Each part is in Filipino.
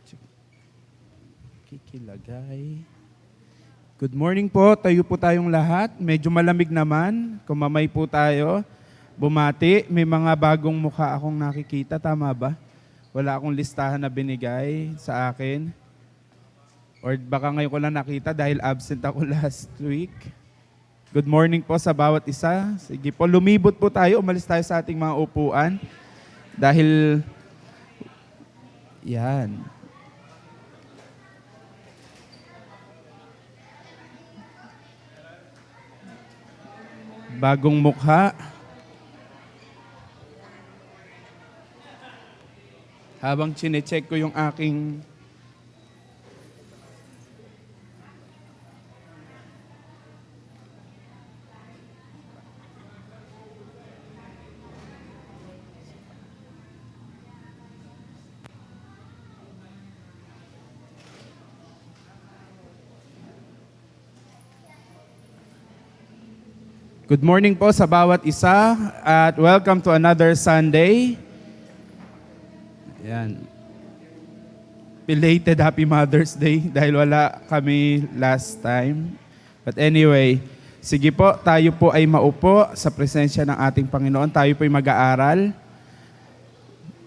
Check. Kikilagay. Good morning po. Tayo po tayong lahat. Medyo malamig naman. Kumamay po tayo. Bumati. May mga bagong mukha akong nakikita. Tama ba? Wala akong listahan na binigay sa akin. Or baka ngayon ko lang nakita dahil absent ako last week. Good morning po sa bawat isa. Sige po, lumibot po tayo. Umalis tayo sa ating mga upuan. Dahil, yan. Bagong mukha. Habang chinecheck ko yung aking Good morning po sa bawat isa at welcome to another Sunday. Ayan. Belated Happy Mother's Day dahil wala kami last time. But anyway, sige po, tayo po ay maupo sa presensya ng ating Panginoon. Tayo po ay mag-aaral.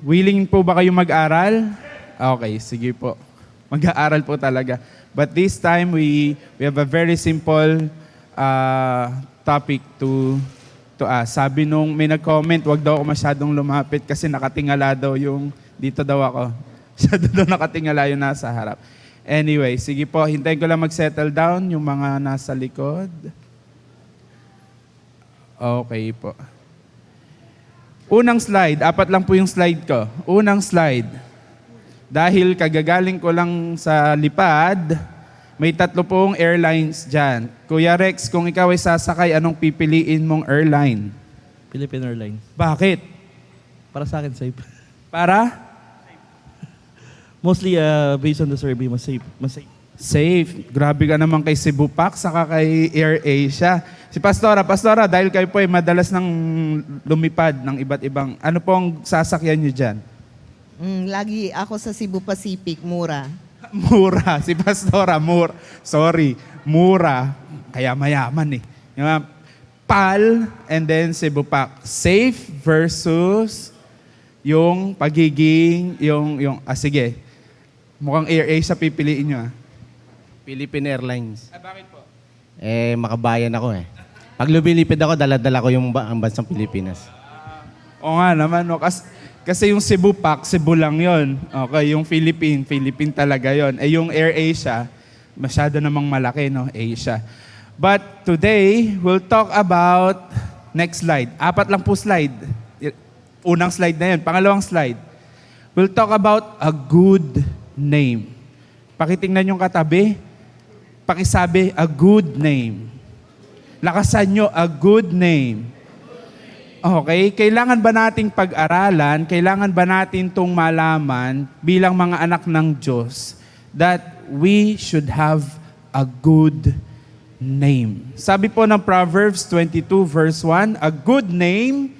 Willing po ba kayo mag-aral? Okay, sige po. Mag-aaral po talaga. But this time, we have a very simple topic to ask. Sabi nung may nag-comment, wag daw ako masyadong lumapit kasi nakatingala daw yung, dito daw ako. Masyado daw nakatingala yung nasa harap. Anyway, sige po, hintayin ko lang mag-settle down yung mga nasa likod. Okay po. Unang slide, apat lang po yung slide ko. Unang slide. Dahil kagagaling ko lang sa lipad, may 3 pong airlines dyan. Kuya Rex, kung ikaw ay sasakay, anong pipiliin mong airline? Philippine Airlines. Bakit? Para sa akin, safe. Para? Mostly, based on the survey, mas safe. Mas safe. Safe. Grabe ka naman kay Cebu Pac, saka kay AirAsia. Si Pastora, dahil kayo po ay madalas nang lumipad ng iba't ibang, ano pong sasakyan nyo dyan? Lagi ako sa Cebu Pacific, mura. Mura. Si Pastora, mura. Kaya mayaman eh. Yung PAL and then Cebu Pac. Safe versus yung pagiging, sige. Mukhang AirAsia pipiliin nyo. Philippine Airlines. Bakit po? Makabayan ako eh. Pag lumilipid ako, dala-dala ko yung ang bansang Pilipinas. Oo nga naman. No? Kasi yung Cebu Pac, Cebu lang yon. Okay, yung Philippine talaga yon. Yung AirAsia, masyado namang malaki, no? Asia. But today, we'll talk about, next slide. 4 lang po slide. Unang slide na yun. Pangalawang slide. We'll talk about a good name. Pakitingnan yung katabi. Pakisabi, a good name. Lakasan nyo, a good name. Okay, kailangan ba nating pag-aralan, kailangan ba natin itong malaman bilang mga anak ng Diyos that we should have a good name. Sabi po ng Proverbs 22 verse 1, a good name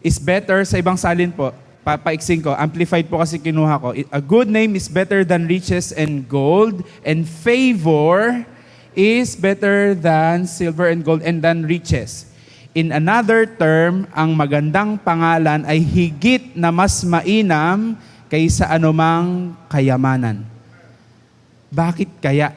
is better, sa ibang salin po, papaiksin ko, amplified po kasi kinuha ko, a good name is better than riches and gold, and favor is better than silver and gold and than riches. In another term, ang magandang pangalan ay higit na mas mainam kaysa anumang kayamanan. Bakit kaya?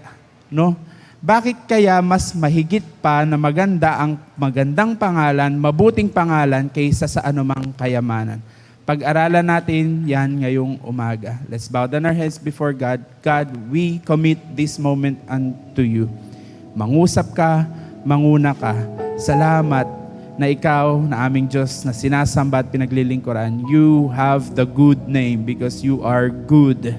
No? Bakit kaya mas mahigit pa na maganda ang magandang pangalan, mabuting pangalan kaysa sa anumang kayamanan? Pag-aralan natin yan ngayong umaga. Let's bow down our heads before God. God, we commit this moment unto you. Mangusap ka, manguna ka. Salamat na ikaw, na aming Diyos, na sinasamba at pinaglilingkuran. You have the good name because you are good.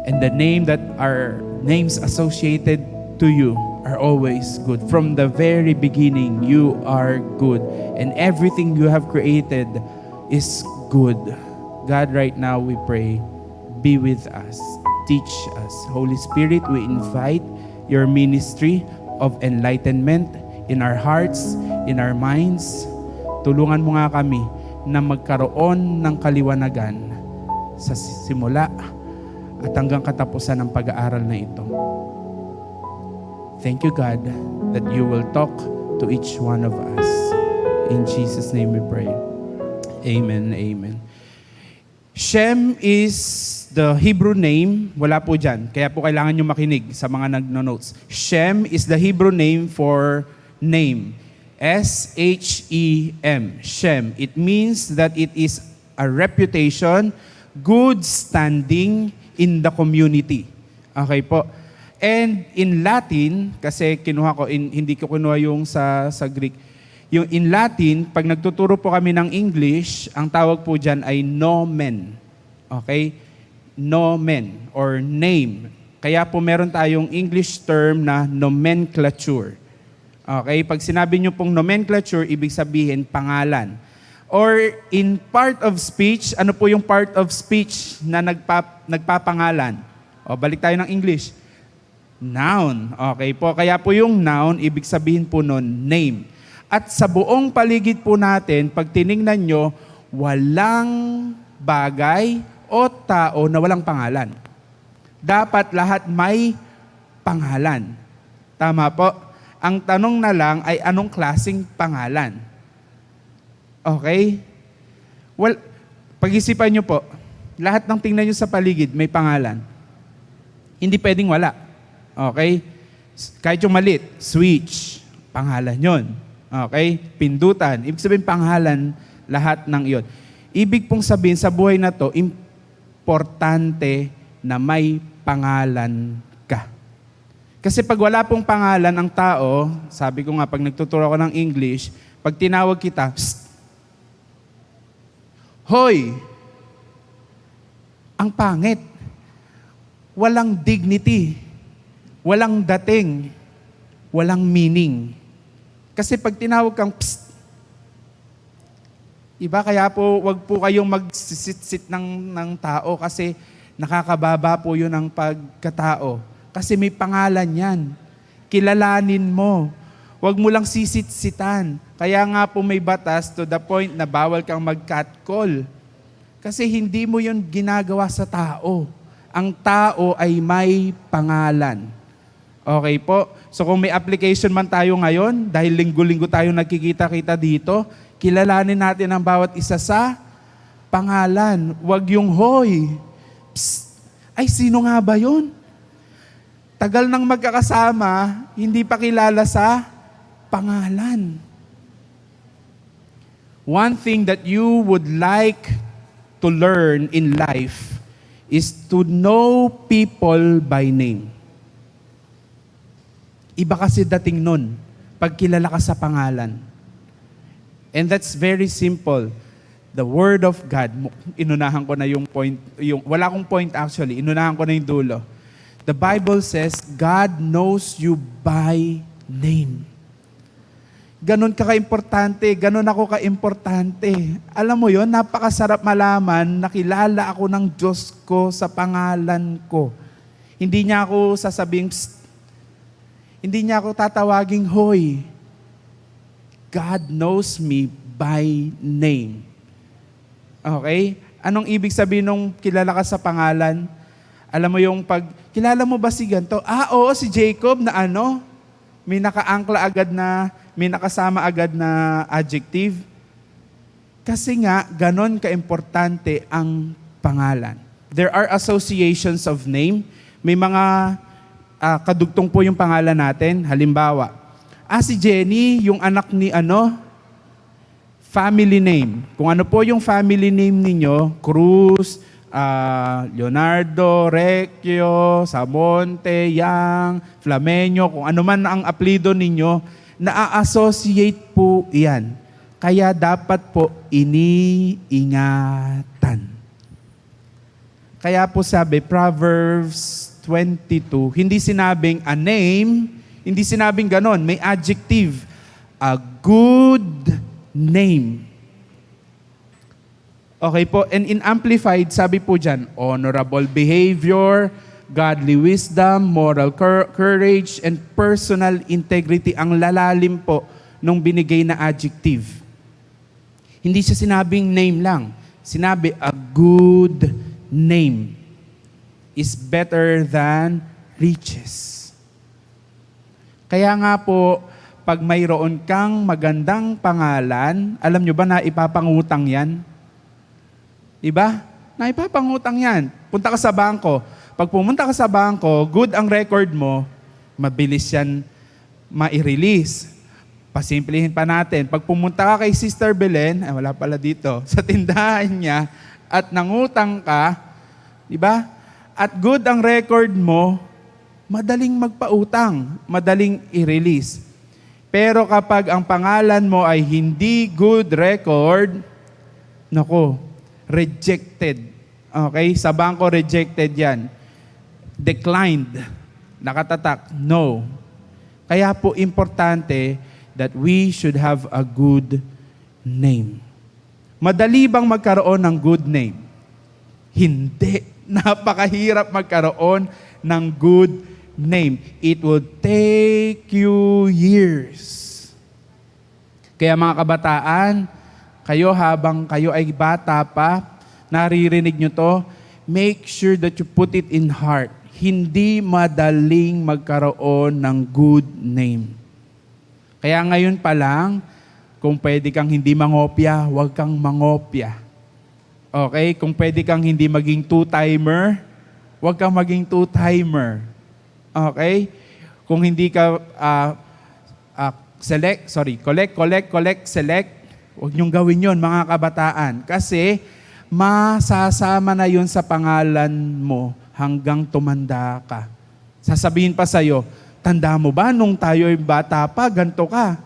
And the name that are names associated to you are always good. From the very beginning, you are good. And everything you have created is good. God, right now we pray, be with us. Teach us. Holy Spirit, we invite your ministry of enlightenment in our hearts, in our minds. Tulungan mo nga kami na magkaroon ng kaliwanagan sa simula at hanggang katapusan ng pag-aaral na ito. Thank you, God, that you will talk to each one of us. In Jesus' name we pray. Amen, amen. Shem is the Hebrew name. Wala po dyan. Kaya po kailangan nyo makinig sa mga nagno-notes. Shem is the Hebrew name for name. S-H-E-M. Shem. It means that it is a reputation, good standing in the community. Okay po. And in Latin, kasi kinuha ko, hindi ko kinuha yung sa Greek, yung in Latin, pag nagtuturo po kami ng English, ang tawag po dyan ay nomen. Okay? Nomen or name. Kaya po meron tayong English term na nomenclature. Okay? Pag sinabi nyo pong nomenclature, ibig sabihin pangalan. Or in part of speech, ano po yung part of speech na nagpapangalan? O, balik tayo ng English. Noun. Okay po. Kaya po yung noun, ibig sabihin po nun, name. At sa buong paligid po natin, pag tiningnan nyo, walang bagay o tao na walang pangalan. Dapat lahat may pangalan. Tama po. Ang tanong na lang ay anong klaseng pangalan? Okay? Well, pag-isipan nyo po, lahat ng tingnan nyo sa paligid may pangalan. Hindi pwedeng wala. Okay? Kahit yung maliit, switch, pangalan yon. Okay? Pindutan. Ibig sabihin pangalan lahat ng iyon. Ibig pong sabihin sa buhay na to, importante na may pangalan ka. Kasi pag wala pong pangalan ang tao, sabi ko nga, pag nagtuturo ako ng English, pag tinawag kita, psst, hoy, ang pangit. Walang dignity. Walang dating. Walang meaning. Kasi pag tinawag kang psst, iba, kaya po, wag po kayong magsisit-sit ng tao kasi nakakababa po yun ang pagkatao. Kasi may pangalan yan. Kilalanin mo. Wag mo lang sisit-sitan. Kaya nga po may batas to the point na bawal kang mag-catcall. Kasi hindi mo yun ginagawa sa tao. Ang tao ay may pangalan. Okay po? So kung may application man tayo ngayon, dahil linggo-linggo tayo nagkikita-kita dito, kilalanin natin ang bawat isa sa pangalan. Huwag yung hoy. Psst. Ay, sino nga ba yun? Tagal nang magkakasama, hindi pa kilala sa pangalan. One thing that you would like to learn in life is to know people by name. Iba kasi dating nun, pag kilala ka sa pangalan. And that's very simple. The Word of God, inunahan ko na yung point, wala akong point actually, inunahan ko na yung dulo. The Bible says, God knows you by name. Ganon ka ka-importante, ganon ako ka-importante. Alam mo yon, napakasarap malaman, nakilala ako ng Diyos ko sa pangalan ko. Hindi niya ako sasabing, psst. Hindi niya ako tatawaging, hoy. God knows me by name. Okay? Anong ibig sabihin nung kilala ka sa pangalan? Alam mo yung pag, kilala mo ba si ganito? Oo, si Jacob na ano? May naka-angkla agad na, may nakasama agad na adjective. Kasi nga, ganon ka-importante ang pangalan. There are associations of name. May mga kadugtong po yung pangalan natin. Halimbawa, si Jenny, yung anak ni family name. Kung ano po yung family name ninyo, Cruz, Leonardo, Recchio, Samonte, Yang, Flamenio, kung ano man ang apelyido ninyo, na-associate po iyan. Kaya dapat po iniingatan. Kaya po sabi, Proverbs 22, hindi sinabing a name, hindi sinabing ganon, may adjective, a good name. Okay po, and in Amplified, sabi po dyan, honorable behavior, godly wisdom, moral courage, and personal integrity. Ang lalalim po nung binigay na adjective. Hindi siya sinabing name lang. Sinabi, a good name is better than riches. Kaya nga po, pag mayroon kang magandang pangalan, alam nyo ba na ipapangutang yan? Diba? Na ipapangutang yan. Punta ka sa bangko. Pag pumunta ka sa bangko, good ang record mo, mabilis yan ma-release. Pasimplihin pa natin. Pag pumunta ka kay Sister Belen, wala pala dito, sa tindahan niya, at nangutang ka, di ba? At good ang record mo, madaling magpautang, madaling i-release. Pero kapag ang pangalan mo ay hindi good record, nako, rejected. Okay? Sa bangko, rejected yan. Declined. Nakatatak. No. Kaya po importante that we should have a good name. Madali bang magkaroon ng good name? Hindi. Napakahirap magkaroon ng good name. It will take you years. Kaya mga kabataan, kayo habang kayo ay bata pa, naririnig nyo to, make sure that you put it in heart. Hindi madaling magkaroon ng good name. Kaya ngayon pa lang, kung pwede kang hindi mangopya, huwag kang mangopya. Okay? Kung pwede kang hindi maging two-timer, huwag kang maging two-timer. Okay? Kung hindi ka collect, select, huwag niyong gawin yon mga kabataan. Kasi masasama na yun sa pangalan mo hanggang tumanda ka. Sasabihin pa sa'yo, tanda mo ba nung tayo ay bata pa, ganito ka.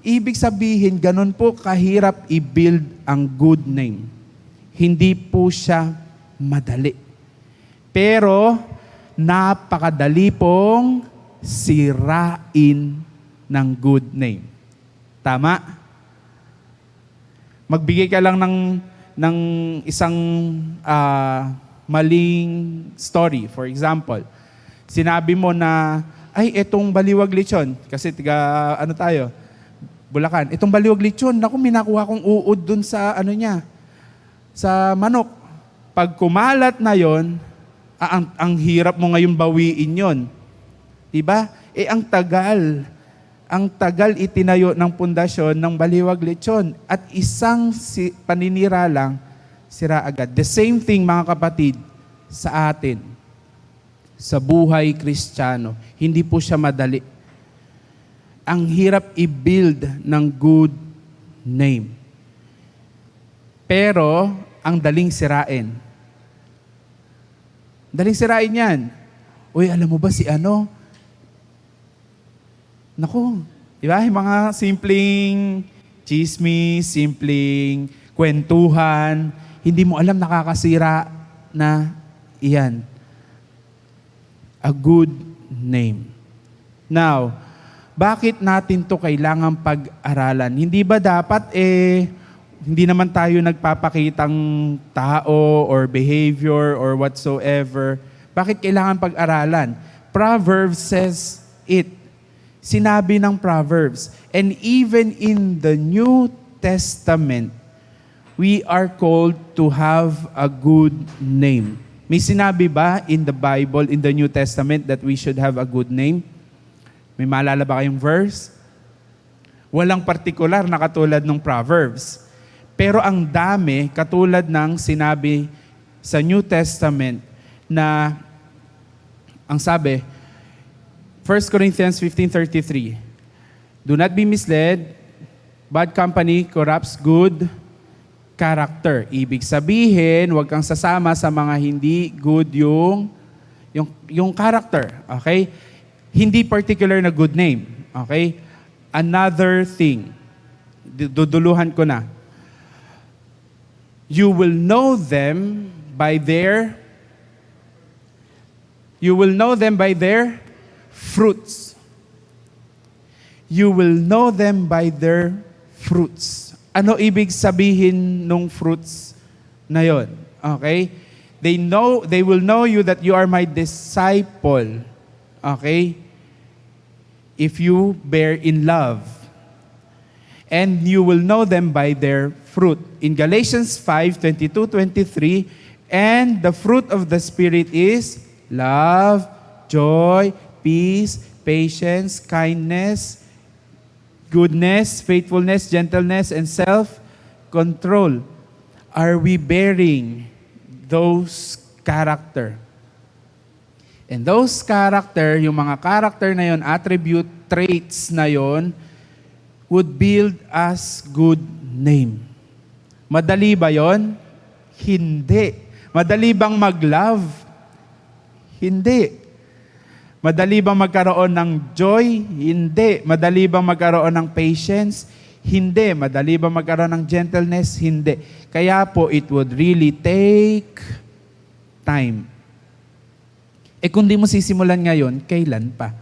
Ibig sabihin, ganun po kahirap i-build ang good name. Hindi po siya madali. Pero, napakadali pong sirain ng good name. Tama? Magbigay ka lang ng isang maling story. For example, sinabi mo na, ay, etong baliwag lechon, kasi ano tayo, Bulacan, itong baliwag lechon, naku, minakuha kong uod dun sa sa manok. Pag kumalat na yon, ang hirap mo ngayon bawiin yon. Diba? Ang tagal itinayo ng pundasyon ng baliwag lechon at isang paninira lang, sira agad. The same thing, mga kapatid, sa atin, sa buhay Kristiyano. Hindi po siya madali. Ang hirap i-build ng good name. Pero, ang daling sirain. Daling sirain yan. Uy, alam mo ba si ano? Naku, di ba? Yung mga simpleng chismis, simpleng kwentuhan, hindi mo alam nakakasira na iyan. A good name. Now, bakit natin to kailangan pag-aralan? Hindi ba dapat hindi naman tayo nagpapakitang tao or behavior or whatsoever? Bakit kailangan pag-aralan? Proverbs says it. Sinabi ng Proverbs. And even in the New Testament, we are called to have a good name. May sinabi ba in the Bible, in the New Testament, that we should have a good name? May maalala ba kayong verse? Walang partikular na katulad ng Proverbs. Pero ang dami, katulad ng sinabi sa New Testament na, ang sabi, 1 Corinthians 15:33, do not be misled, bad company corrupts good character. Ibig sabihin, huwag kang sasama sa mga hindi good yung character. Okay? Hindi particular na good name. Okay? Another thing. Duduluhan ko na. You will know them by their fruits. You will know them by their fruits. Ano ibig sabihin nung fruits na yon? Okay? They will know you that you are my disciple. Okay? If you bear in love. And you will know them by their fruit. In Galatians 5:22-23, And the fruit of the Spirit is love, joy, peace, patience, kindness, goodness, faithfulness, gentleness, and self-control. Are we bearing those character? And those character, yung mga character na yon, attribute, traits na yon, would build us good name. Madali ba yon? Hindi. Madali bang mag-love? Hindi. Madali bang magkaroon ng joy? Hindi. Madali bang magkaroon ng patience? Hindi. Madali bang magkaroon ng gentleness? Hindi. Kaya po, it would really take time. Kung di mo sisimulan ngayon, kailan pa?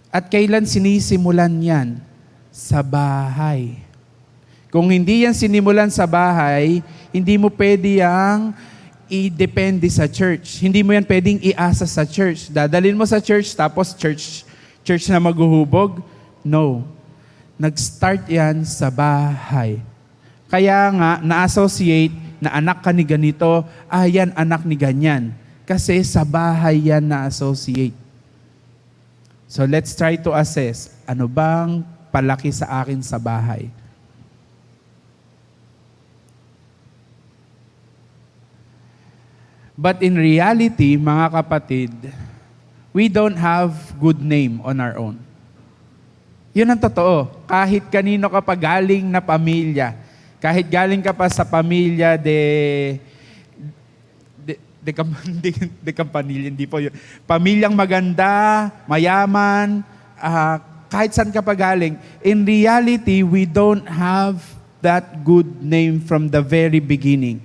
At kailan sinisimulan yan? Sa bahay. Kung hindi yan sinimulan sa bahay, hindi mo pwede yang i-depende sa church. Hindi mo yan pwedeng iasa sa church. Dadalhin mo sa church, tapos church na maghuhubog? No. Nag-start yan sa bahay. Kaya nga, na-associate na anak ka ni ganito, yan anak ni ganyan. Kasi sa bahay yan na-associate. So let's try to assess, ano bang palaki sa akin sa bahay? But in reality, mga kapatid, we don't have good name on our own. Yun ang totoo. Kahit kanino ka pa galing na pamilya, kahit galing ka pa sa pamilya de Campanilla, hindi po yun. Pamilyang maganda, mayaman, kahit saan ka pa galing, in reality, we don't have that good name from the very beginning.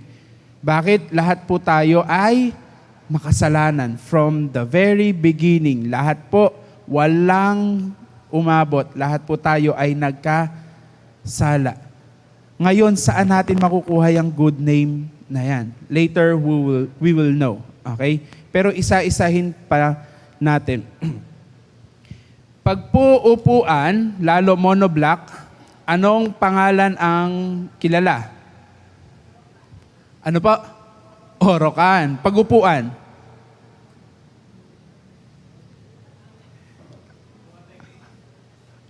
Bakit? Lahat po tayo ay makasalanan. From the very beginning, lahat po walang umabot. Lahat po tayo ay nagkasala. Ngayon, saan natin makukuha yung good name na yan? Later, we will know. Okay? Pero isa-isahin pa natin. Pag po upuan, lalo monoblock, anong pangalan ang kilala? Ano pa? Orokan. Pag-upuan.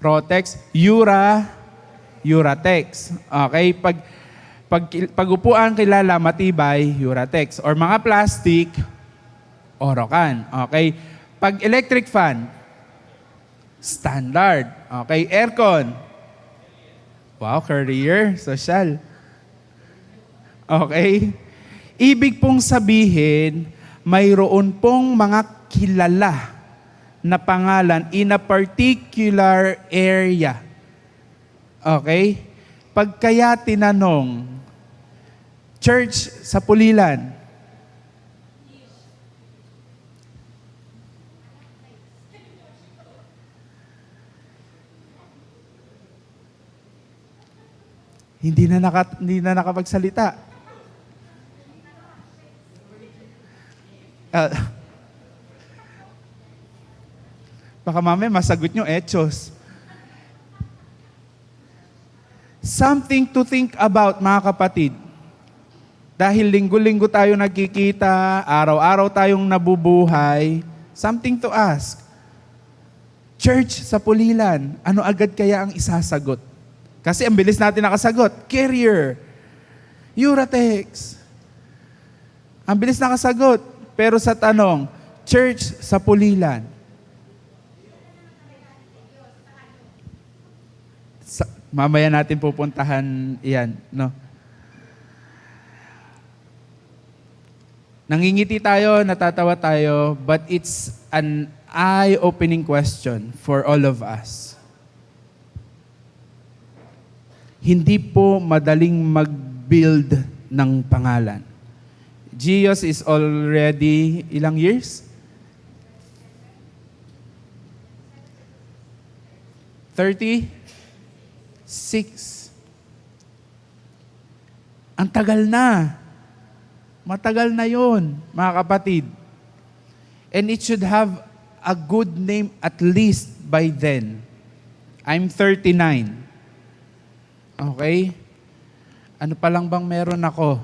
Protex. Uratex. Okay? Pag-upuan kilala, matibay, Uratex. Or mga plastic, Orokan. Okay? Pag electric fan, Standard. Okay? Aircon. Wow, career, social. Okay? Ibig pong sabihin, mayroon pong mga kilala na pangalan in a particular area. Okay? Pag kaya tinanong, church sa Pulilan, hindi na nakapagsalita. Baka mamaya masagot nyo, Echos. Something to think about, mga kapatid. Dahil linggo-linggo tayo nagkikita, araw-araw tayong nabubuhay, something to ask. Church sa Pulilan, ano agad kaya ang isasagot? Kasi ang bilis natin nakasagot. Carrier. Uratex. Ang bilis nakasagot. Pero sa tanong, church sa Pulilan. Mamaya natin pupuntahan iyan, no? Nangingiti tayo, natatawa tayo, but it's an eye-opening question for all of us. Hindi po madaling mag-build ng pangalan. Gios is already ilang years? 36. Ang tagal na. Matagal na yon, mga kapatid. And it should have a good name at least by then. I'm 39. Okay? Ano pa lang bang meron ako?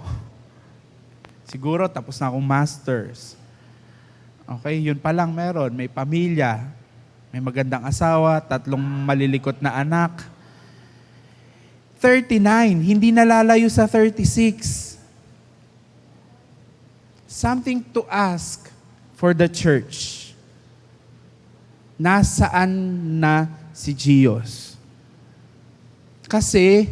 Siguro tapos na akong masters. Okay, yun pa lang meron. May pamilya, may magandang asawa, 3 malilikot na anak. 39, hindi nalalayo sa 36. Something to ask for the church. Nasaan na si Gios? Kasi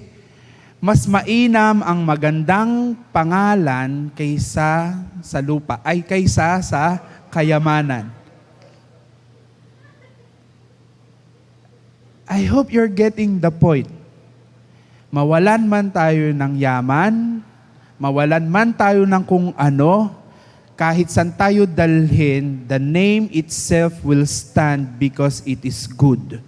mas mainam ang magandang pangalan kaysa sa lupa, ay kaysa sa kayamanan. I hope you're getting the point. Mawalan man tayo ng yaman, mawalan man tayo ng kung ano, kahit saan tayo dalhin, the name itself will stand because it is good.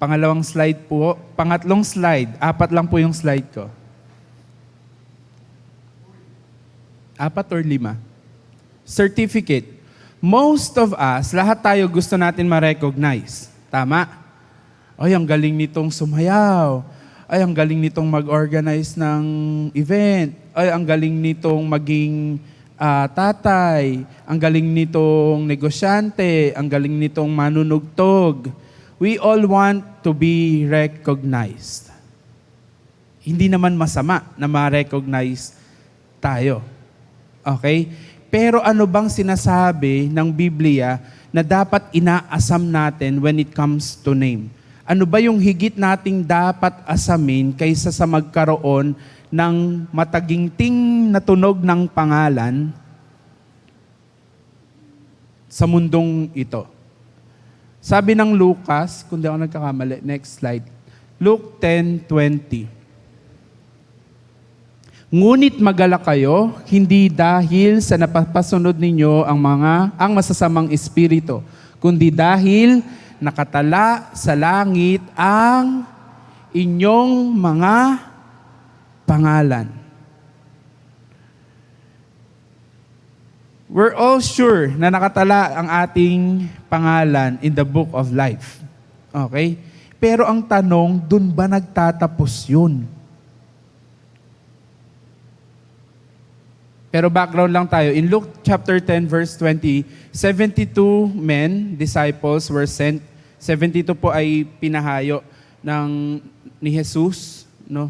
Pangalawang slide po. Pangatlong slide. 4 lang po yung slide ko. 4 or 5. Certificate. Most of us, lahat tayo gusto natin ma-recognize. Tama? Ay, ang galing nitong sumayaw. Ay, ang galing nitong mag-organize ng event. Ay, ang galing nitong maging tatay. Ang galing nitong negosyante. Ang galing nitong manunugtog. We all want to be recognized. Hindi naman masama na ma-recognize tayo. Okay? Pero ano bang sinasabi ng Biblia na dapat inaasam natin when it comes to name? Ano ba yung higit nating dapat asamin kaysa sa magkaroon ng mataginting na tunog ng pangalan sa mundong ito? Sabi ng Lucas, kung di ako nagkakamali, next slide. Luke 10:20. Ngunit magalak kayo, hindi dahil sa napapasunod ninyo ang masasamang espiritu, kundi dahil nakatala sa langit ang inyong mga pangalan. We're all sure na nakatala ang ating pangalan in the book of life. Okay? Pero ang tanong, dun ba nagtatapos yun? Pero background lang tayo. In Luke chapter 10 verse 20, 72 men, disciples, were sent. 72 po ay pinahayo ni Jesus, no?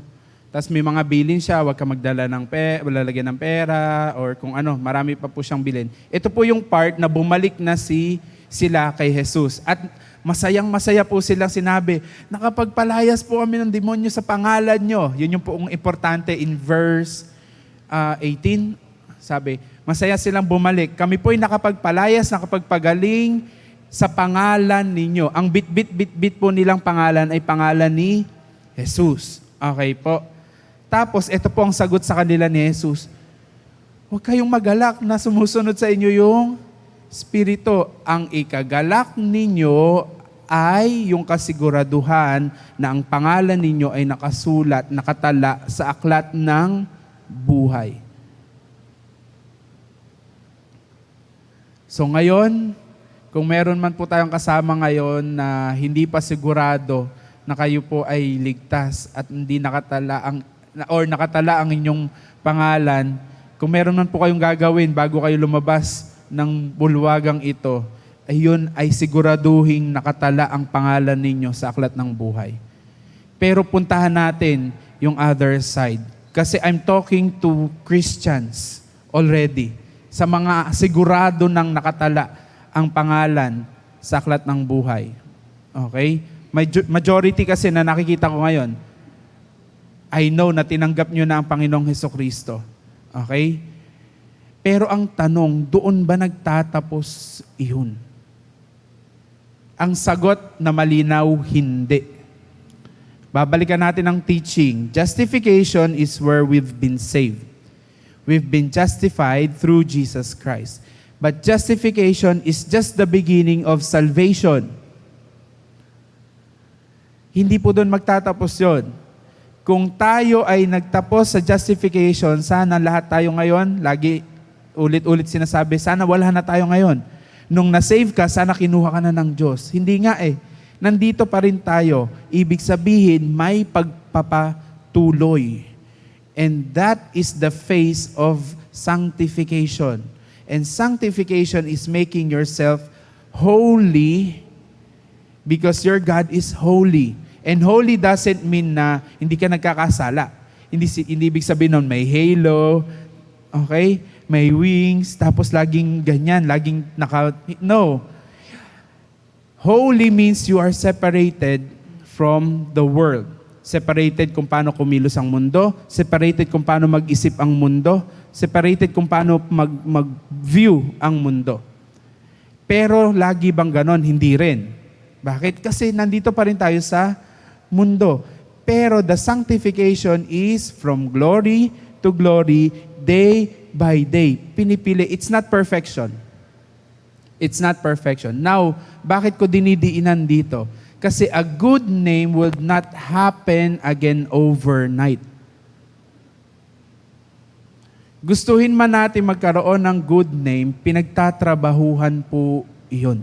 Tapos may mga bilin siya, huwag ka magdala ng lalagyan ng pera, or kung ano, marami pa po siyang bilin. Ito po yung part na bumalik na sila kay Jesus. At masayang-masaya po silang sinabi, nakapagpalayas po kami ng demonyo sa pangalan nyo. Yun yung poong importante in verse 18. Sabi, masaya silang bumalik. Kami po'y nakapagpalayas, nakapagpagaling sa pangalan ninyo. Ang bit-bit po nilang pangalan ay pangalan ni Jesus. Okay po. Tapos, ito po ang sagot sa kanila ni Jesus. Huwag kayong magalak na sumusunod sa inyo yung Espiritu. Ang ikagalak ninyo ay yung kasiguraduhan na ang pangalan ninyo ay nakasulat, nakatala sa aklat ng buhay. So ngayon, kung meron man po tayong kasama ngayon na hindi pa sigurado na kayo po ay ligtas at hindi nakatala ang inyong pangalan, kung meron man po kayong gagawin bago kayo lumabas ng bulwagang ito, ayun ay siguraduhing nakatala ang pangalan ninyo sa aklat ng buhay. Pero puntahan natin yung other side. Kasi I'm talking to Christians already. Sa mga sigurado ng nakatala ang pangalan sa aklat ng buhay. Okay? Majority kasi na nakikita ko ngayon, I know na tinanggap nyo na ang Panginoong Hesukristo. Okay? Pero ang tanong, doon ba nagtatapos iyon? Ang sagot na malinaw, hindi. Babalikan natin ang teaching. Justification is where we've been saved. We've been justified through Jesus Christ. But justification is just the beginning of salvation. Hindi po doon magtatapos yon. Kung tayo ay nagtapos sa justification, sana lahat tayo ngayon, lagi ulit-ulit sinasabi, sana wala na tayo ngayon. Nung na-save ka, sana kinuha ka na ng Diyos. Hindi nga eh. Nandito pa rin tayo. Ibig sabihin, may pagpapatuloy. And that is the phase of sanctification. And sanctification is making yourself holy because your God is holy. And holy doesn't mean na hindi ka nagkakasala. Hindi ibig sabihin nun may halo, okay? May wings, tapos laging ganyan, laging No. Holy means you are separated from the world. Separated kung paano kumilos ang mundo, separated kung paano mag-isip ang mundo, separated kung paano mag-view ang mundo. Pero lagi bang ganon? Hindi rin. Bakit? Kasi nandito pa rin tayo sa mundo. Pero the sanctification is from glory to glory, day by day. Pinipili. It's not perfection. It's not perfection. Now, bakit ko dinidiinan dito? Kasi a good name will not happen again overnight. Gustuhin man natin magkaroon ng good name, pinagtatrabahuhan po iyon.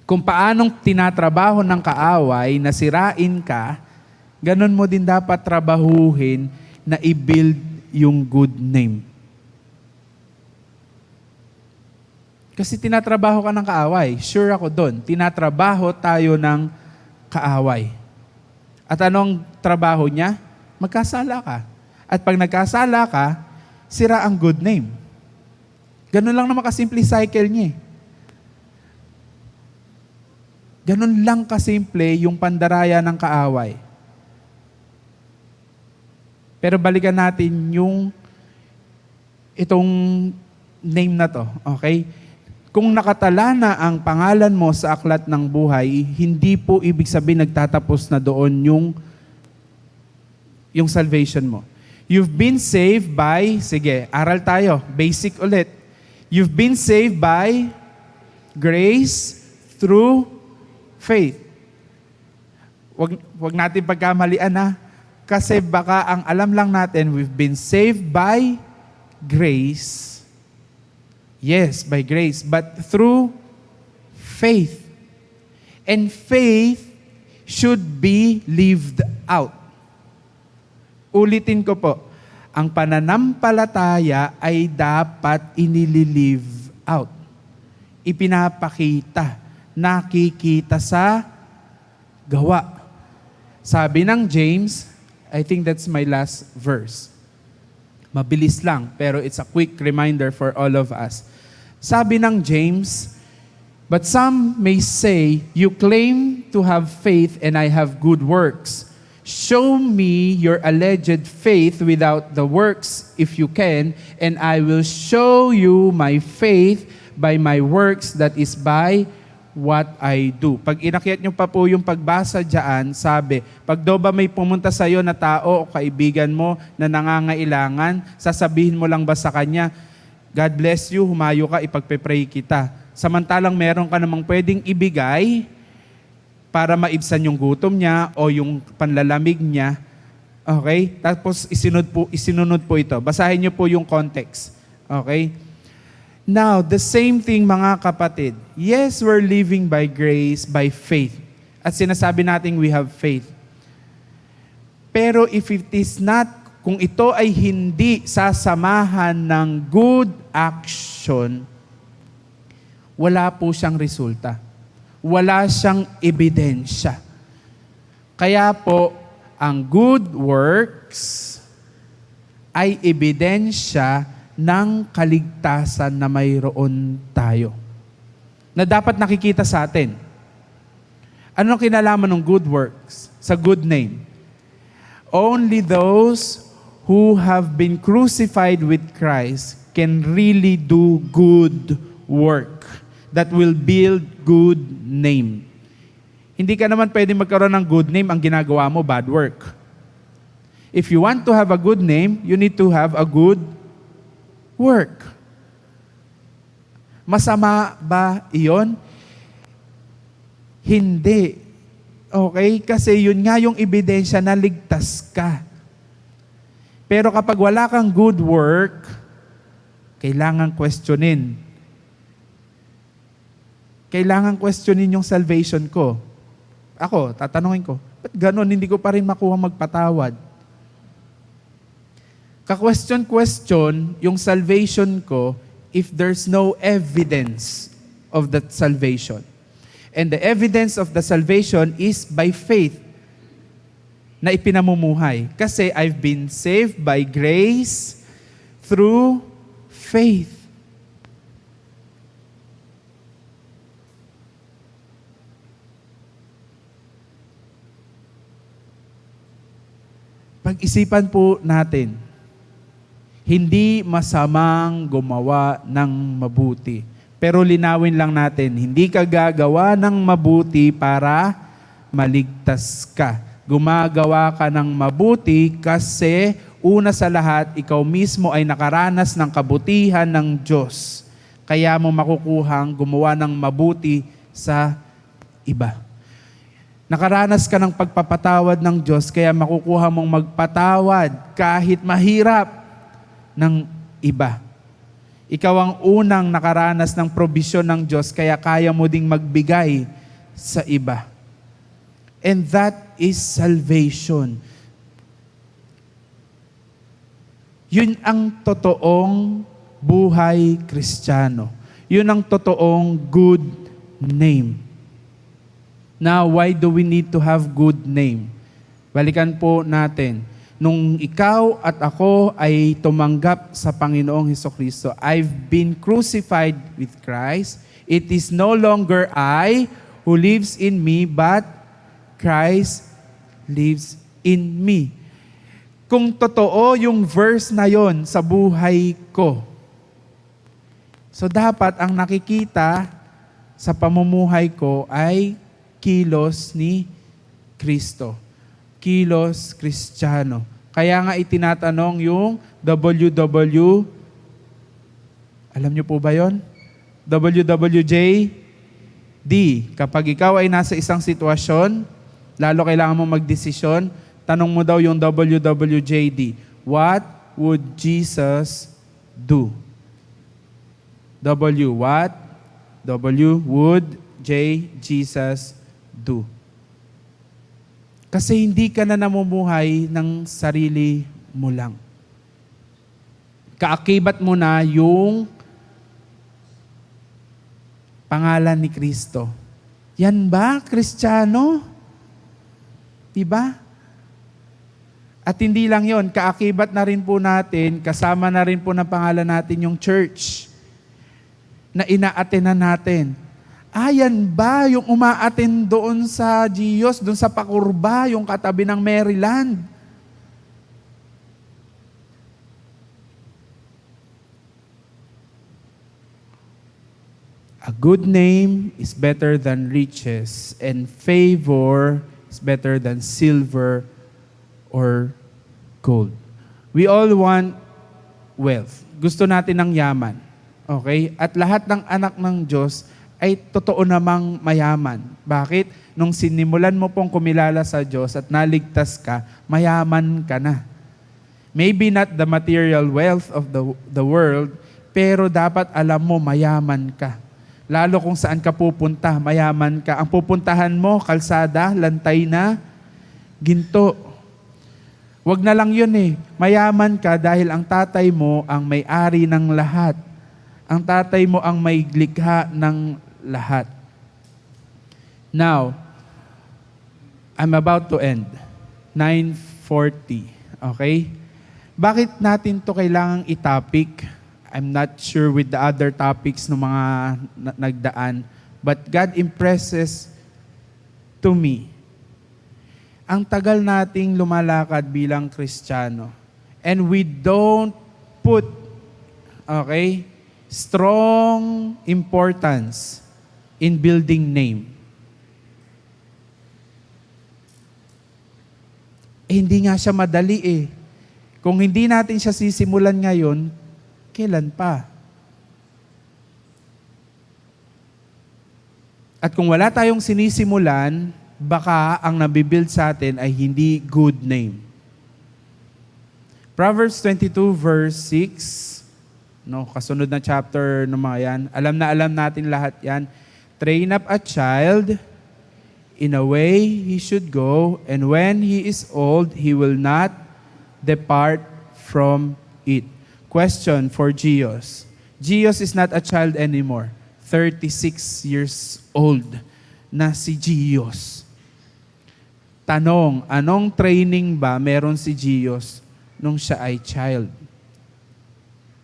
Kung paanong tinatrabaho ng kaaway na sirain ka, ganun mo din dapat trabahuhin na i-build yung good name. Kasi tinatrabaho ka ng kaaway. Sure ako doon. Tinatrabaho tayo ng kaaway. At anong trabaho niya? Magkasala ka. At pag nagkasala ka, sira ang good name. Ganun lang naman kasimple cycle niya. Ganun lang kasimple yung pandaraya ng kaaway. Pero balikan natin itong name na to, okay? Kung nakatala na ang pangalan mo sa aklat ng buhay, hindi po ibig sabihin nagtatapos na doon yung salvation mo. You've been saved by, sige, aral tayo, basic ulit. You've been saved by grace through faith. Wag natin pagkamalian na. Kasi baka ang alam lang natin, we've been saved by grace. Yes, by grace. But through faith. And faith should be lived out. Ulitin ko po, ang pananampalataya ay dapat inililive out. Ipinapakita, nakikita sa gawa. Sabi ng James, I think that's my last verse. Mabilis lang, pero it's a quick reminder for all of us. Sabi ng James, but some may say, you claim to have faith and I have good works. Show me your alleged faith without the works if you can, and I will show you my faith by my works, that is by what I do. Pag inakyat nyo pa po yung pagbasa dyan, sabi, pag daw ba may pumunta sa'yo na tao o kaibigan mo na nangangailangan, sasabihin mo lang ba sa kanya, God bless you, humayo ka, ipagpe-pray kita. Samantalang meron ka namang pwedeng ibigay para maibsan yung gutom niya o yung panlalamig niya. Okay? Tapos isinunod po ito. Basahin niyo po yung context. Okay? Now, the same thing mga kapatid. Yes, we're living by grace, by faith. At sinasabi natin we have faith. Pero if it is not, kung ito ay hindi sasamahan ng good action, wala po siyang resulta. Wala siyang ebidensya. Kaya po, ang good works ay ebidensya ng kaligtasan na mayroon tayo. Na dapat nakikita sa atin. Anong kinalaman ng good works sa good name? Only those who have been crucified with Christ can really do good work that will build good name. Hindi ka naman pwede magkaroon ng good name ang ginagawa mo, bad work. If you want to have a good name, you need to have a good work. Masama ba iyon? Hindi. Okay? Kasi yun nga yung ebidensya na ligtas ka. Pero kapag wala kang good work, kailangan questionin. Kailangan questionin yung salvation ko. Ako, tatanungin ko, ba't ganon, hindi ko pa rin makuha magpatawad? Ka-question yung salvation ko if there's no evidence of that salvation. And the evidence of the salvation is by faith na ipinamumuhay. Kasi I've been saved by grace through faith. Pag-isipan po natin, hindi masamang gumawa ng mabuti. Pero linawin lang natin, hindi ka gagawa ng mabuti para maligtas ka. Gumagawa ka ng mabuti kasi una sa lahat, ikaw mismo ay nakaranas ng kabutihan ng Diyos. Kaya mo makukuhang gumawa ng mabuti sa iba. Nakaranas ka ng pagpapatawad ng Diyos, kaya makukuha mong magpatawad kahit mahirap ng iba. Ikaw ang unang nakaranas ng probisyon ng Diyos, kaya kaya mo ding magbigay sa iba. And that is salvation. Yun ang totoong buhay Kristiyano. Yun ang totoong good name. Now, why do we need to have good name? Balikan po natin. Nung ikaw at ako ay tumanggap sa Panginoong Hesukristo, I've been crucified with Christ. It is no longer I who lives in me, but Christ lives in me. Kung totoo yung verse na yon sa buhay ko, so dapat ang nakikita sa pamumuhay ko ay kilos ni Kristo. Kilos Kristiyano. Kaya nga itinatanong yung alam niyo po ba yon? WWJD. Kapag ikaw ay nasa isang sitwasyon, lalo kailangan mo magdesisyon, tanong mo daw yung WWJD. What would Jesus do? What would Jesus do? Kasi hindi ka na namumuhay ng sarili mo lang. Kaakibat mo na yung pangalan ni Kristo. Yan ba, Kristiyano? Diba? At hindi lang yon, kaakibat na rin po natin, kasama na rin po ng pangalan natin yung church na ina-attenan natin. Yan ba yung umaaten doon sa Giyos, doon sa Pakurba, yung katabi ng Maryland? A good name is better than riches, and favor is better than silver or gold. We all want wealth. Gusto natin ng yaman. Okay? At lahat ng anak ng Diyos ay totoo namang mayaman. Bakit? Nung sinimulan mo pong kumilala sa Diyos at naligtas ka, mayaman ka na. Maybe not the material wealth of the world, pero dapat alam mo, mayaman ka. Lalo kung saan ka pupunta, mayaman ka. Ang pupuntahan mo, kalsada, lantay na, ginto. Wag na lang yun eh. Mayaman ka dahil ang tatay mo ang may-ari ng lahat. Ang tatay mo ang may likha ng lahat. Now, I'm about to end. 9:40. Okay? Bakit natin to kailangang i-topic? I'm not sure with the other topics ng mga nagdaan. But God impresses to me. Ang tagal nating lumalakad bilang Kristiyano. And we don't put, strong importance in building name. Hindi nga siya madali eh. Kung hindi natin siya sisimulan ngayon, kailan pa? At kung wala tayong sinisimulan, baka ang nabibuild sa atin ay hindi good name. Proverbs 22 verse 6, no, kasunod na chapter ng mga yan. Alam natin lahat yan. Train up a child in a way he should go, and when he is old, he will not depart from it. Question for Gios. Gios is not a child anymore. 36 years old na si Gios. Tanong, anong training ba meron si Gios nung siya ay child?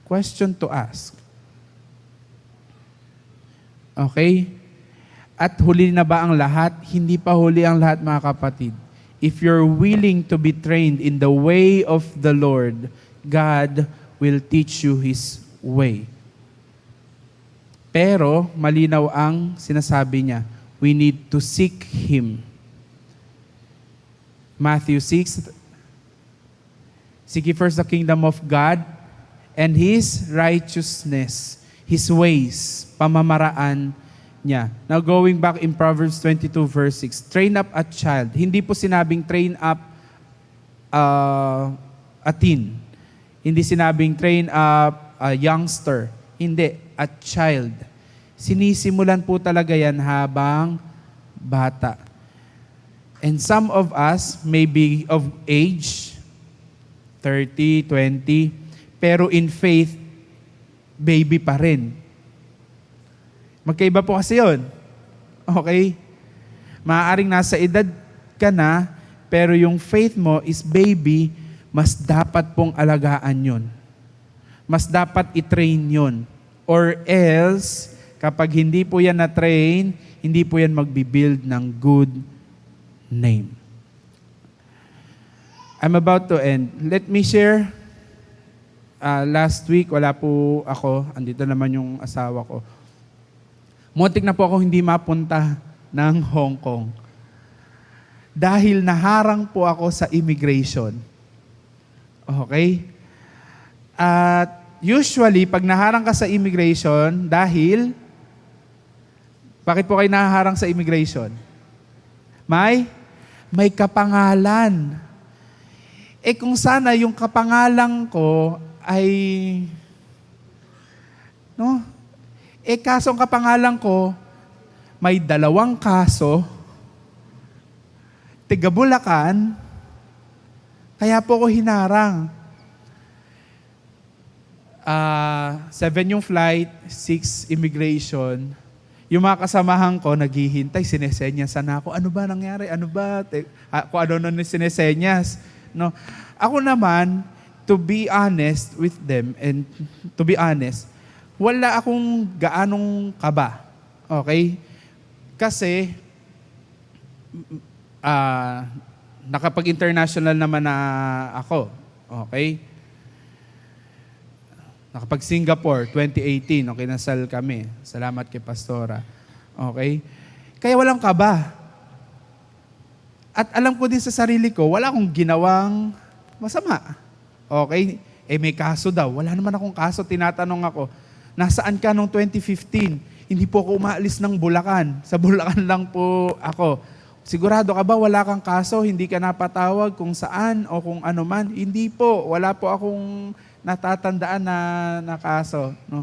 Question to ask. Okay? At huli na ba ang lahat? Hindi pa huli ang lahat, mga kapatid. If you're willing to be trained in the way of the Lord, God will teach you His way. Pero, malinaw ang sinasabi niya, we need to seek Him. Matthew 6, seek ye first the kingdom of God and His righteousness, His ways, pamamaraan niya. Now going back in Proverbs 22 verse 6, train up a child. Hindi po sinabing train up a teen. Hindi sinabing train up a youngster. Hindi, a child. Sinisimulan po talaga yan habang bata. And some of us may be of age, 30, 20, pero in faith, baby pa rin. Magkaiba po kasi yun. Okay? Maaaring nasa edad ka na, pero yung faith mo is baby, mas dapat pong alagaan yun. Mas dapat i-train yun. Or else, kapag hindi po yan na-train, hindi po yan magbibuild ng good name. I'm about to end. Let me share. Last week, wala po ako. Andito naman yung asawa ko. Muntik na po ako hindi mapunta ng Hong Kong. Dahil naharang po ako sa immigration. Okay? At usually, pag naharang ka sa immigration, dahil, bakit po kayo naharang sa immigration? May kapangalan. Kung sana yung kapangalan ko ay, kaso ang kapangalan ko, may 2 kaso, tiga Bulacan, kaya po ko hinarang. 7 yung flight, 6 immigration. Yung mga kasamahan ko, naghihintay, sinesenyas na ako. Ano ba nangyari? Ano ba? Kung ano nun sinesenyas. No? Ako naman, to be honest with them, and to be honest, wala akong gaanong kaba. Okay? Kasi, nakapag-international naman na ako. Okay? Nakapag-Singapore, 2018, okay, nasal kami. Salamat kay Pastora. Okay? Kaya walang kaba. At alam ko din sa sarili ko, wala akong ginawang masama. Okay? May kaso daw. Wala naman akong kaso. Tinatanong ako, nasaan ka nung 2015? Hindi po ako umaalis ng Bulacan. Sa Bulacan lang po ako. Sigurado ka ba wala kang kaso? Hindi ka napatawag kung saan o kung ano man? Hindi po. Wala po akong natatandaan na kaso. No?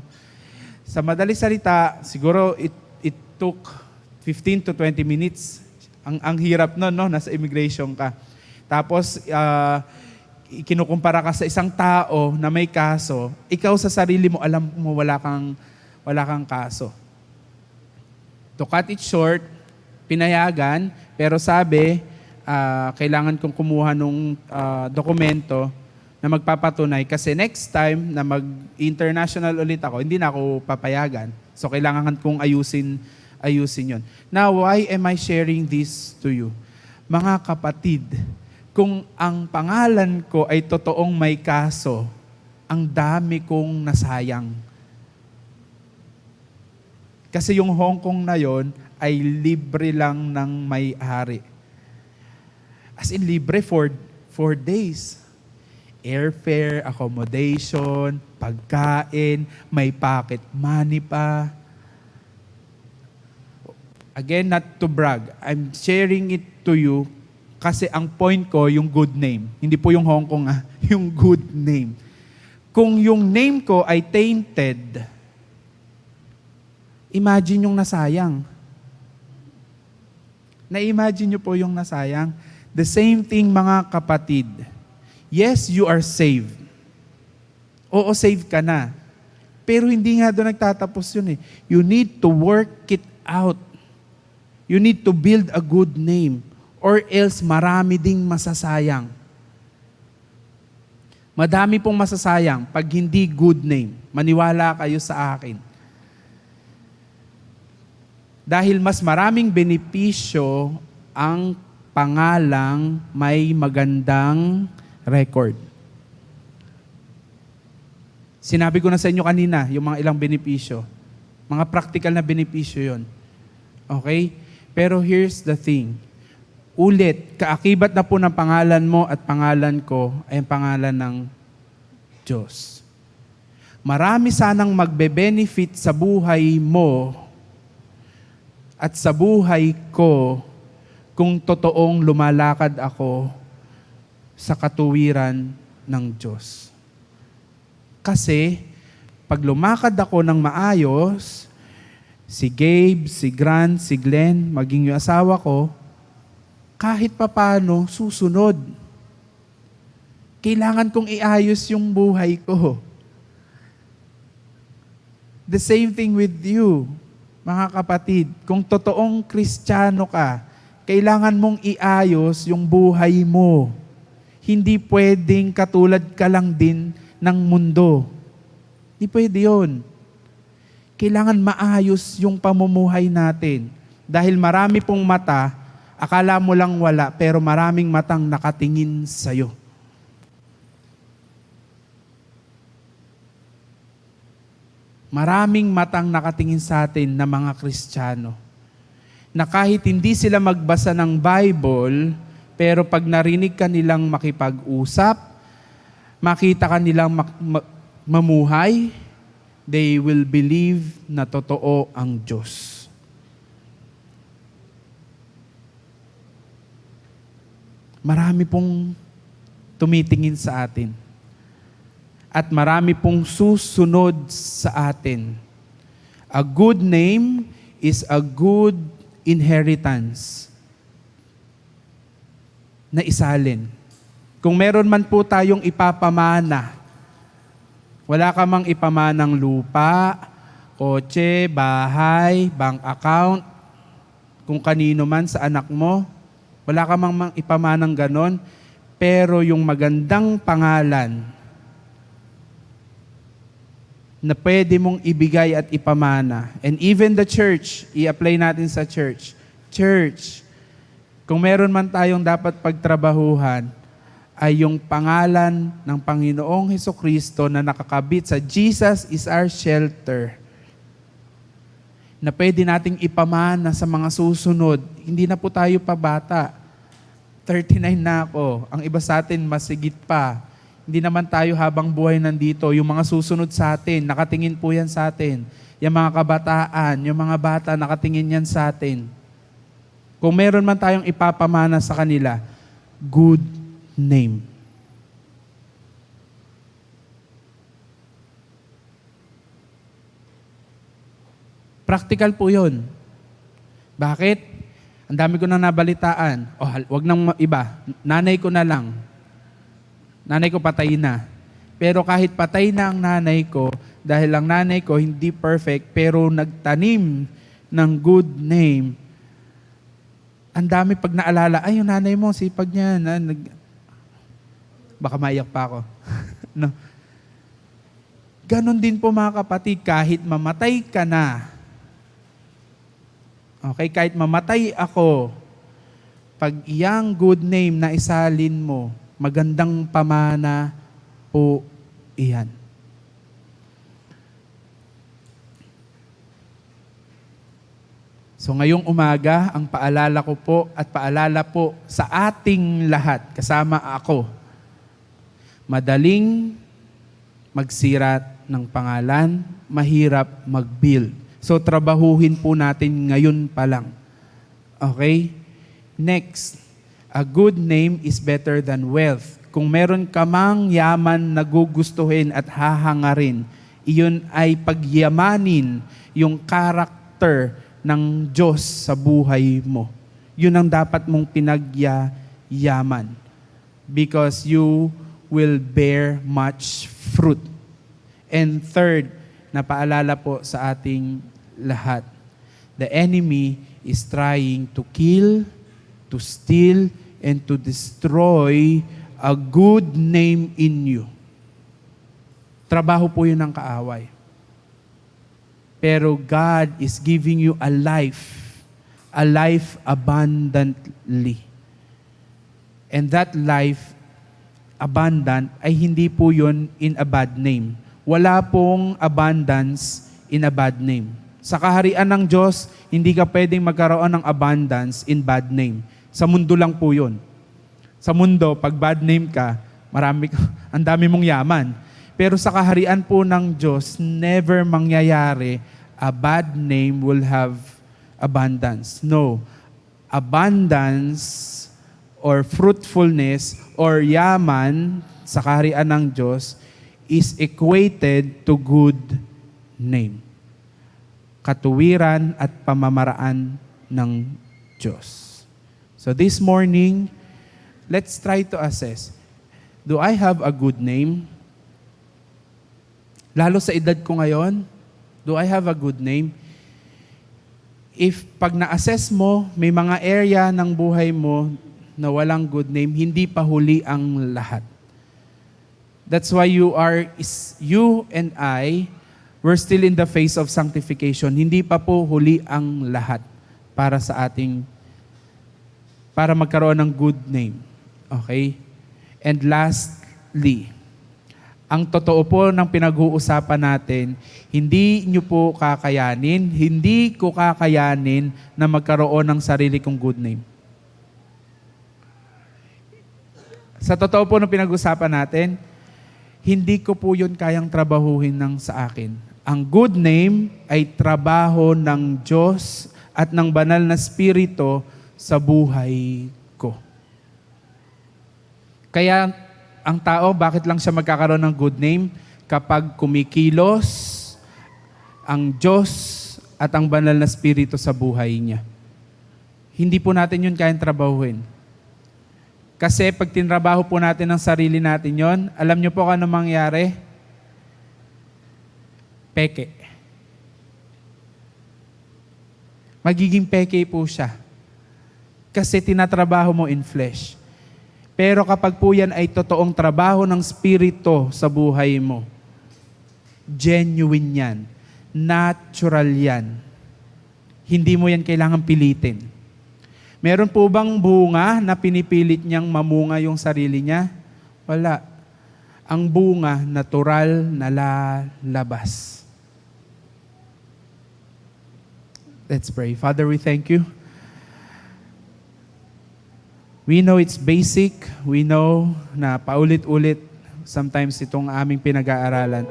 Sa madaling salita, siguro it took 15 to 20 minutes. Ang hirap nun, no? Nasa immigration ka. Tapos, kinukumpara ka sa isang tao na may kaso, ikaw sa sarili mo, alam mo wala kang kaso. To cut it short, pinayagan, pero sabi, kailangan kong kumuha ng dokumento na magpapatunay kasi next time na mag-international ulit ako, hindi na ako papayagan. So, kailangan kong ayusin yun. Now, why am I sharing this to you? Mga kapatid, kung ang pangalan ko ay totoong may kaso, ang dami kong nasayang. Kasi yung Hong Kong na yon ay libre lang ng may-ari. As in, libre for 4 days. Airfare, accommodation, pagkain, may pocket money pa. Again, not to brag. I'm sharing it to you kasi ang point ko, yung good name. Hindi po yung Hong Kong, yung good name. Kung yung name ko ay tainted, imagine yung nasayang. Na-imagine nyo po yung nasayang. The same thing, mga kapatid. Yes, you are saved. Oo, saved ka na. Pero hindi nga doon nagtatapos yun eh. You need to work it out. You need to build a good name. Or else marami ding masasayang. Madami pong masasayang pag hindi good name. Maniwala kayo sa akin. Dahil mas maraming benepisyo ang pangalang may magandang record. Sinabi ko na sa inyo kanina, yung mga ilang benepisyo. Mga practical na benepisyo yon. Okay? Pero here's the thing. Ulit, kaakibat na po ng pangalan mo at pangalan ko ay ang pangalan ng Diyos. Marami sanang magbe-benefit sa buhay mo at sa buhay ko kung totoong lumalakad ako sa katuwiran ng Diyos. Kasi, pag lumakad ako ng maayos, si Gabe, si Grant, si Glenn, maging yung asawa ko, kahit papano, susunod. Kailangan kong iayos yung buhay ko. The same thing with you, mga kapatid. Kung totoong Kristiyano ka, kailangan mong iayos yung buhay mo. Hindi pwedeng katulad ka lang din ng mundo. Hindi pwede yun. Kailangan maayos yung pamumuhay natin. Dahil marami pong mata, akala mo lang wala, pero maraming matang nakatingin sa'yo. Maraming matang nakatingin sa atin na mga Kristiyano. Na kahit hindi sila magbasa ng Bible, pero pag narinig ka nilang makipag-usap, makita ka nilang mamuhay, they will believe na totoo ang Diyos. Marami pong tumitingin sa atin. At marami pong susunod sa atin. A good name is a good inheritance na isalin. Kung meron man po tayong ipapamana, wala ka mang ipamanang lupa, kotse, bahay, bank account, kung kanino man sa anak mo, wala ka mang ipamanang ganon, pero yung magandang pangalan na pwede mong ibigay at ipamana. And even the church, i-apply natin sa church. Church, kung meron man tayong dapat pagtrabahuhan, ay yung pangalan ng Panginoong Hesukristo na nakakabit sa Jesus is our shelter. Na pwede nating ipamana sa mga susunod. Hindi na po tayo pabata. 39 na ako. Ang iba sa atin, masigit pa. Hindi naman tayo habang buhay nandito. Yung mga susunod sa atin, nakatingin po yan sa atin. Yung mga kabataan, yung mga bata, nakatingin yan sa atin. Kung meron man tayong ipapamana sa kanila, good name. Practical po yun. Bakit? Ang dami ko nang nabalitaan. Wag nang iba. Nanay ko na lang. Nanay ko patay na. Pero kahit patay na ang nanay ko, dahil ang nanay ko hindi perfect, pero nagtanim ng good name, ang dami pag naalala, ay yung nanay mo, sipag niya. Baka maiyak pa ako. No. Ganon din po mga kapatid, kahit mamatay ka na, okay, kahit mamatay ako, pag iyang good name na isalin mo, magandang pamana po iyan. So ngayong umaga, ang paalala ko po at paalala po sa ating lahat, kasama ako, madaling magsirat ng pangalan, mahirap mag-build. So trabahuhin po natin ngayon pa lang. Okay? Next, a good name is better than wealth. Kung meron ka mang yaman na gugustuhin at hahangarin, iyon ay pagyamanin yung karakter ng Diyos sa buhay mo. Yun ang dapat mong pinagyayaman. Because you will bear much fruit. And third, napaalala po sa ating lahat, the enemy is trying to kill, to steal, and to destroy a good name in you. Trabaho po yun ng kaaway. Pero God is giving you a life abundantly. And that life abundant ay hindi po yun in a bad name. Wala pong abundance in a bad name. Sa kaharian ng Diyos, hindi ka pwedeng magkaroon ng abundance in bad name. Sa mundo lang po yun. Sa mundo, pag bad name ka, ang dami mong yaman. Pero sa kaharian po ng Diyos, never mangyayari a bad name will have abundance. No. Abundance or fruitfulness or yaman sa kaharian ng Diyos is equated to good name. Katuwiran at pamamaraan ng Diyos. So this morning, let's try to assess, do I have a good name? Lalo sa edad ko ngayon, do I have a good name? If pag na-assess mo, may mga area ng buhay mo na walang good name, hindi pa huli ang lahat. That's why you and I, we're still in the phase of sanctification. Hindi pa po huli ang lahat para sa para magkaroon ng good name. Okay? And lastly, ang totoo po ng pinag-uusapan natin, hindi nyo po kakayanin, hindi ko kakayanin na magkaroon ng sarili kong good name. Sa totoo po ng pinag-uusapan natin, hindi ko po yun kayang trabahuhin ng sa akin. Ang good name ay trabaho ng Diyos at ng banal na Espiritu sa buhay ko. Kaya ang tao, bakit lang siya magkakaroon ng good name? Kapag kumikilos ang Diyos at ang banal na Espiritu sa buhay niya. Hindi po natin yun kayang trabahuhin. Kasi pag tinrabaho po natin ang sarili natin yon, alam niyo po kung ano mangyari? Peke. Magiging peke po siya. Kasi tinatrabaho mo in flesh. Pero kapag po yan ay totoong trabaho ng Espiritu sa buhay mo, genuine yan. Natural yan. Hindi mo yan kailangan pilitin. Meron po bang bunga na pinipilit niyang mamunga yung sarili niya? Wala. Ang bunga, natural na lalabas. Let's pray. Father, we thank you. We know it's basic. We know na paulit-ulit sometimes itong aming pinag-aaralan.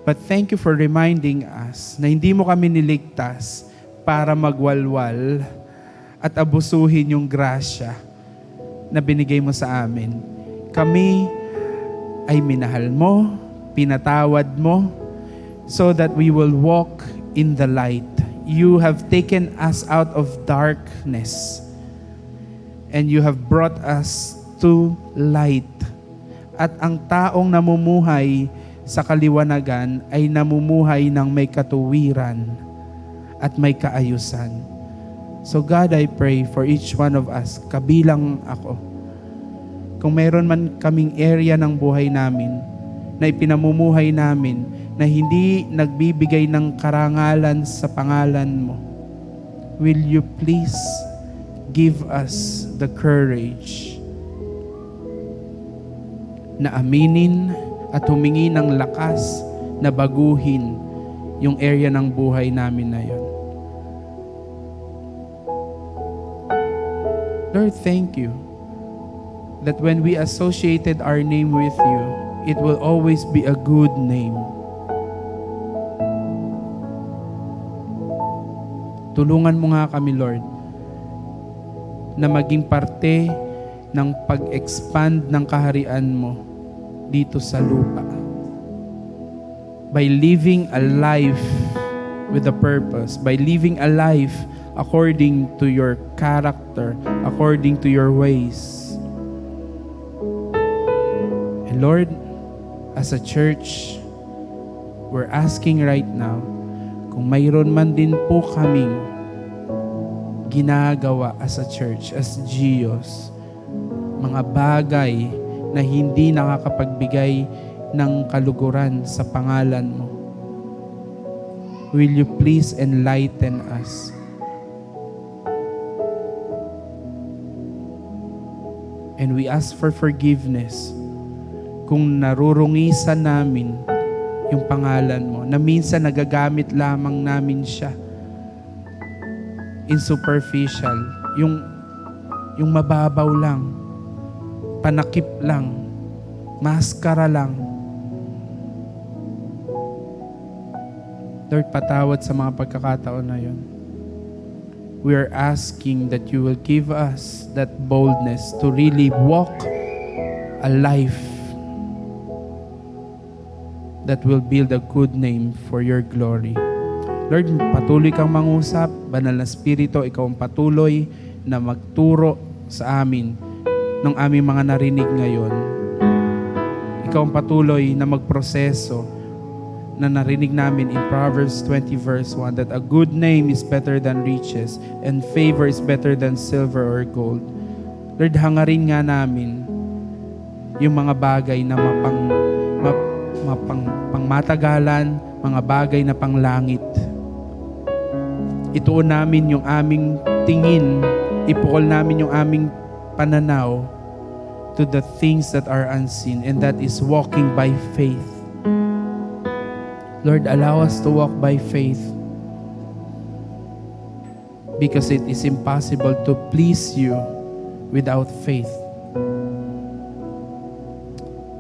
But thank you for reminding us na hindi mo kami niligtas para magwalwal at abusuhin yung grasya na binigay mo sa amin. Kami ay minahal mo, pinatawad mo, so that we will walk in the light. You have taken us out of darkness and you have brought us to light. At ang taong namumuhay sa kaliwanagan ay namumuhay ng may katuwiran at may kaayusan. So God, I pray for each one of us, kabilang ako. Kung mayroon man kaming area ng buhay namin na ipinamumuhay namin na hindi nagbibigay ng karangalan sa pangalan mo, will you please give us the courage na aminin at humingi ng lakas na baguhin yung area ng buhay namin na yon. Lord, thank you that when we associated our name with you, it will always be a good name. Tulungan mo nga kami, Lord, na maging parte ng pag-expand ng kaharian mo dito sa lupa. By living a life with a purpose, by living a life according to your character, according to your ways. And Lord, as a church, we're asking right now, kung mayroon man din po kaming ginagawa as a church, as GIOS, mga bagay na hindi nakakapagbigay ng kaluguran sa pangalan mo, will you please enlighten us? And we ask for forgiveness kung narurungisan namin yung pangalan mo, na minsan nagagamit lamang namin siya in superficial, yung mababaw lang, panakip lang, maskara lang. Lord, patawad sa mga pagkakataon na yun. We are asking that you will give us that boldness to really walk a life that will build a good name for your glory. Lord, patuloy kang mangusap, Banal na Espiritu, ikaw ang patuloy na magturo sa amin ng aming mga narinig ngayon. Ikaw ang patuloy na magproseso na narinig namin in Proverbs 20 verse 1, that a good name is better than riches and favor is better than silver or gold. Lord, hangarin nga namin yung mga bagay na pangmatagalan, mga bagay na panglangit. Ituon namin yung aming tingin, ipukol namin yung aming pananaw to the things that are unseen, and that is walking by faith. Lord, allow us to walk by faith, because it is impossible to please you without faith.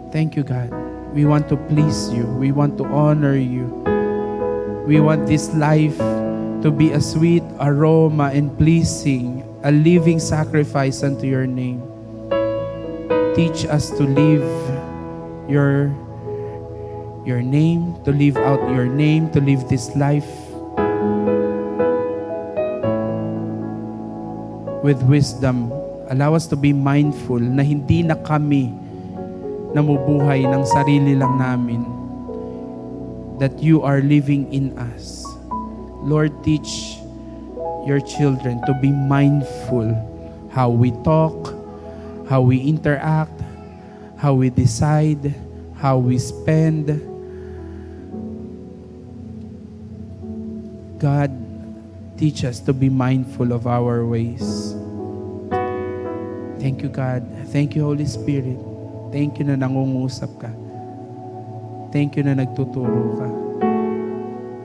Thank you, God. We want to please you. We want to honor you. We want this life to be a sweet aroma and pleasing, a living sacrifice unto your name. Teach us to live your name, to live out your name, to live this life with wisdom. Allow us to be mindful na hindi na kami namubuhay ng sarili lang namin, that you are living in us. Lord, teach your children to be mindful how we talk, how we interact, how we decide, how we spend. God, teach us to be mindful of our ways. Thank you, God. Thank you, Holy Spirit. Thank you na nangungusap ka. Thank you na nagtuturo ka.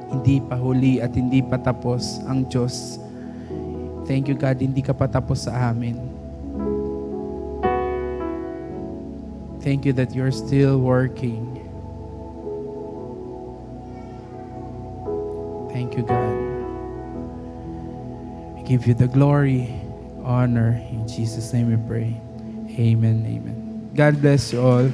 Hindi pa huli at hindi pa tapos ang Diyos. Thank you, God, hindi ka pa tapos sa amin. Thank you that you're still working. Thank you, God. We give you the glory, honor. In Jesus' name we pray. Amen, amen. God bless you all.